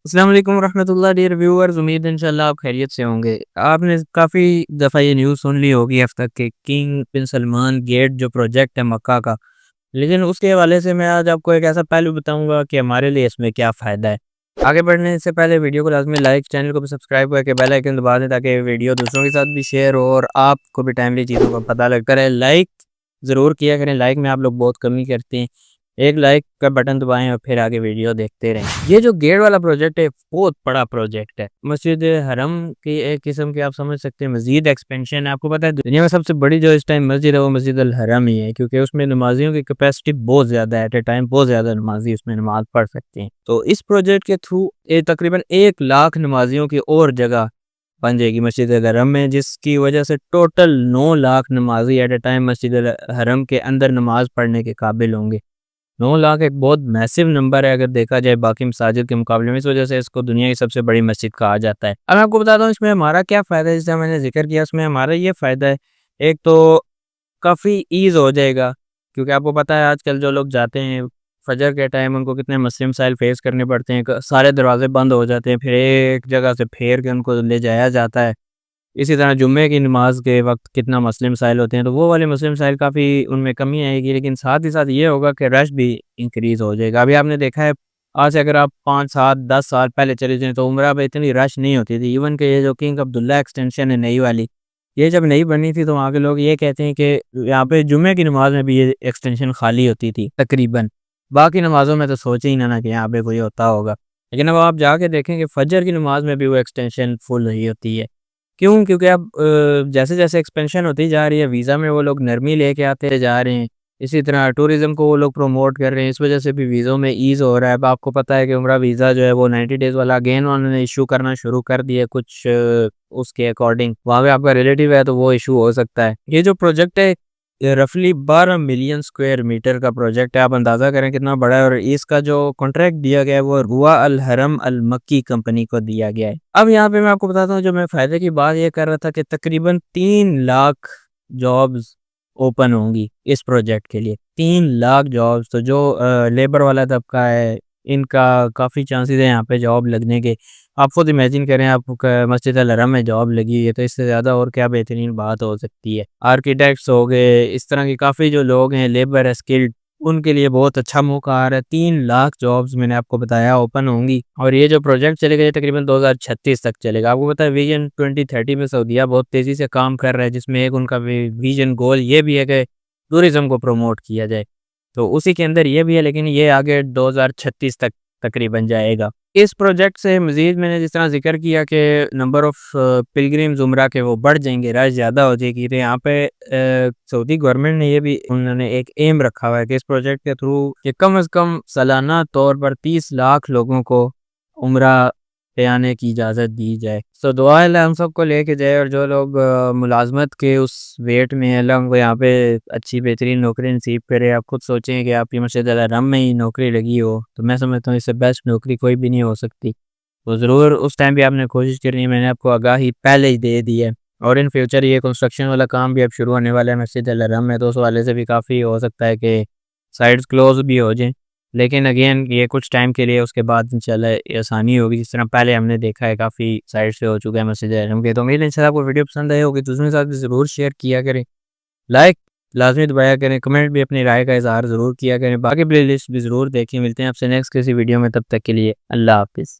अस्सलाम वालेकुम रहमतुल्लाह डियर व्यूअर्स, उम्मीद है इंशाल्लाह आप खैरियत से होंगे। आपने काफ़ी दफ़ा ये न्यूज़ सुन ली होगी अब तक कि किंग बिन सलमान गेट जो प्रोजेक्ट है मक्का का, लेकिन उसके हवाले से मैं आज आपको एक ऐसा पहलू बताऊँगा कि हमारे लिए इसमें क्या फ़ायदा है। आगे बढ़ने से पहले वीडियो को लाज़मी लाइक, चैनल को भी सब्सक्राइब करके बेल आइकन दबा दें ताकि वीडियो दूसरों के साथ भी शेयर हो और आपको भी टाइमली चीज़ों का पता लगता रहे। लाइक ज़रूर किया करें, लाइक में आप लोग बहुत कमी करते हैं। एक लाइक का बटन दबाएँ और फिर आगे वीडियो देखते रहें। ये जो गेट वाला प्रोजेक्ट है, बहुत बड़ा प्रोजेक्ट है। मस्जिद हरम की एक किस्म की आप समझ सकते हैं मज़ीद एक्सपेंशन है। आपको पता है दुनिया में सबसे बड़ी जो इस टाइम मस्जिद है वो मस्जिद अल हरम ही है, क्योंकि उसमें नमाज़ियों की कैपेसिटी बहुत ज़्यादा है। एट अ टाइम बहुत ज़्यादा नमाज़ी उसमें नमाज़ पढ़ सकते हैं। तो इस प्रोजेक्ट के थ्रू तकरीबन 1 लाख नमाज़ियों की और जगह बन जाएगी मस्जिद अल हरम में, जिसकी वजह से टोटल 9 लाख नमाज़ी एट अ टाइम मस्जिद अल हरम के अंदर नमाज़ पढ़ने के काबिल होंगे। 9 लाख एक बहुत मैसिव नंबर है अगर देखा जाए बाकी मसाजिद के मुकाबले में। इस वजह से इसको दुनिया की सबसे बड़ी मस्जिद कहा जाता है। अब मैं आपको बताता हूँ इसमें हमारा क्या फ़ायदा है, जैसे मैंने ज़िक्र किया इसमें हमारा ये फ़ायदा है, एक तो काफ़ी ईज़ हो जाएगा, क्योंकि आपको पता है आजकल जो लोग जाते हैं फजर के टाइम उनको कितने मसले मसाइल फेस करने पड़ते हैं। सारे दरवाजे बंद हो जाते हैं, फिर एक जगह से फेर के उनको ले जाया जाता है। इसी तरह जुम्मे की नमाज़ के वक़्त कितना मसले मसाइल होते हैं, तो वो वाले मसले मसाइल काफ़ी उनमें कमी आएगी, लेकिन साथ ही साथ ये होगा कि रश भी इंक्रीज़ हो जाएगा। अभी आपने देखा है, आज से अगर आप 5, 7, 10 साल पहले चले जाएँ तो उम्रा पे इतनी रश नहीं होती थी। इवन कि ये जो किंग अब्दुल्ला एक्सटेंशन है नई वाली, ये जब नई बनी थी तो वहाँ के लोग ये कहते हैं कि यहाँ पे जुम्मे की नमाज़ में भी ये एक्सटेंशन खाली होती थी तकरीबन। बाकी नमाज़ों में तो सोचे ही ना कि यहाँ पे कोई होता होगा। लेकिन अब आप जाके देखेंगे फजर की नमाज़ में भी वो एक्सटेंशन फुल रही होती है। क्यों? क्योंकि अब जैसे-जैसे एक्सपेंशन होती जा रही है, वीज़ा में वो लोग नरमी लेके आते जा रहे हैं। इसी तरह टूरिज़्म को वो लोग प्रमोट कर रहे हैं, इस वजह से भी वीज़ों में ईज़ हो रहा है। अब आपको पता है कि उम्रा वीज़ा जो है वो 90 डेज़ वाला अगेन उन्होंने इश्यू करना शुरू कर दिया कुछ उसके अकॉर्डिंग। वहाँ पे आपका रिलेटिव है तो वो इश्यू हो सकता है। ये जो प्रोजेक्ट है ये रफ़ली 12 मिलियन स्क्वायर मीटर का प्रोजेक्ट है। आप अंदाज़ा करें कितना बड़ा है, और इसका जो कॉन्ट्रैक्ट दिया गया है वो रुआ अल हरम अल मक्की कंपनी को दिया गया है। अब यहाँ पे मैं आपको बताता हूँ, जो मैं फ़ायदे की बात ये कर रहा था कि तकरीबन 3 लाख जॉब्स ओपन होंगी इस प्रोजेक्ट के लिए। 3 लाख जॉब्स, तो जो लेबर वाला तबका है इनका काफ़ी चांसेस है यहाँ पे जॉब लगने के। आप खुद इमेजिन करें, आप क मस्जिद अल हरम में जॉब लगी हुई है तो इससे ज़्यादा और क्या बेहतरीन बात हो सकती है। आर्किटेक्ट्स हो गए, इस तरह के काफ़ी जो लोग हैं लेबर है स्किल्ड, उनके लिए बहुत अच्छा मौका आ रहा है। 3 लाख जॉब्स मैंने आपको बताया ओपन होंगी, और ये जो प्रोजेक्ट चलेगा ये तकरीबन 2036 तक चलेगा। आपको पता है विज़न 2030 में सऊदीया बहुत तेज़ी से काम कर रहा है, जिसमें एक उनका विज़न गोल ये भी है कि टूरिज़्म को प्रमोट किया जाए। तो उसी के अंदर ये भी है, लेकिन ये आगे 2036 तक तकरीबन जाएगा। इस प्रोजेक्ट से मज़ीद मैंने जिस तरह ज़िक्र किया कि नंबर ऑफ़ पिलग्रिम्स उम्रा के वो बढ़ जाएँगे, रश ज़्यादा हो जाएगी। तो यहाँ पे सऊदी गवर्नमेंट ने ये भी उन्होंने एक एम रखा हुआ है कि इस प्रोजेक्ट के थ्रू कि कम से कम सालाना तौर पर 30 लाख लोगों को उम्रा पे आने की इजाज़त दी जाए। सो दुआ है अल्लाह हम सबको लेके जाए, और जो लोग मुलाज़मत के उस वेट में हैं अल्लाह उनको यहाँ पे अच्छी बेहतरीन नौकरी नसीब करे। आप खुद सोचें कि आपकी मस्जिद अल हरम में ही नौकरी लगी हो, तो मैं समझता हूँ इससे बेस्ट नौकरी कोई भी नहीं हो सकती। तो ज़रूर उस टाइम भी आपने कोशिश करनी है, मैंने आपको आगाही पहले ही दे दी है। और इन फ्यूचर ये कंस्ट्रक्शन वाला काम भी अब शुरू होने वाला है मस्जिद अल हरम में, तो उस हवाले से भी काफ़ी हो सकता है कि साइट्स क्लोज़ भी हो जाएँ। लेकिन अगेन ये कुछ टाइम के लिए, उसके बाद इंशाल्लाह ये आसानी होगी, जिस तरह पहले हमने देखा है काफ़ी साइड से हो चुका है मस्जिद हरम के। तो उम्मीद है इंशाल्लाह आपको वीडियो पसंद आई होगी, दूसरों के साथ भी ज़रूर शेयर किया करें। लाइक लाज़मी दबाया करें, कमेंट भी अपनी राय का इज़हार ज़रूर किया करें। बाकी प्लेलिस्ट भी ज़रूर देखें। मिलते हैं आपसे नेक्स्ट किसी वीडियो में, तब तक के लिए अल्लाह हाफ़िज़।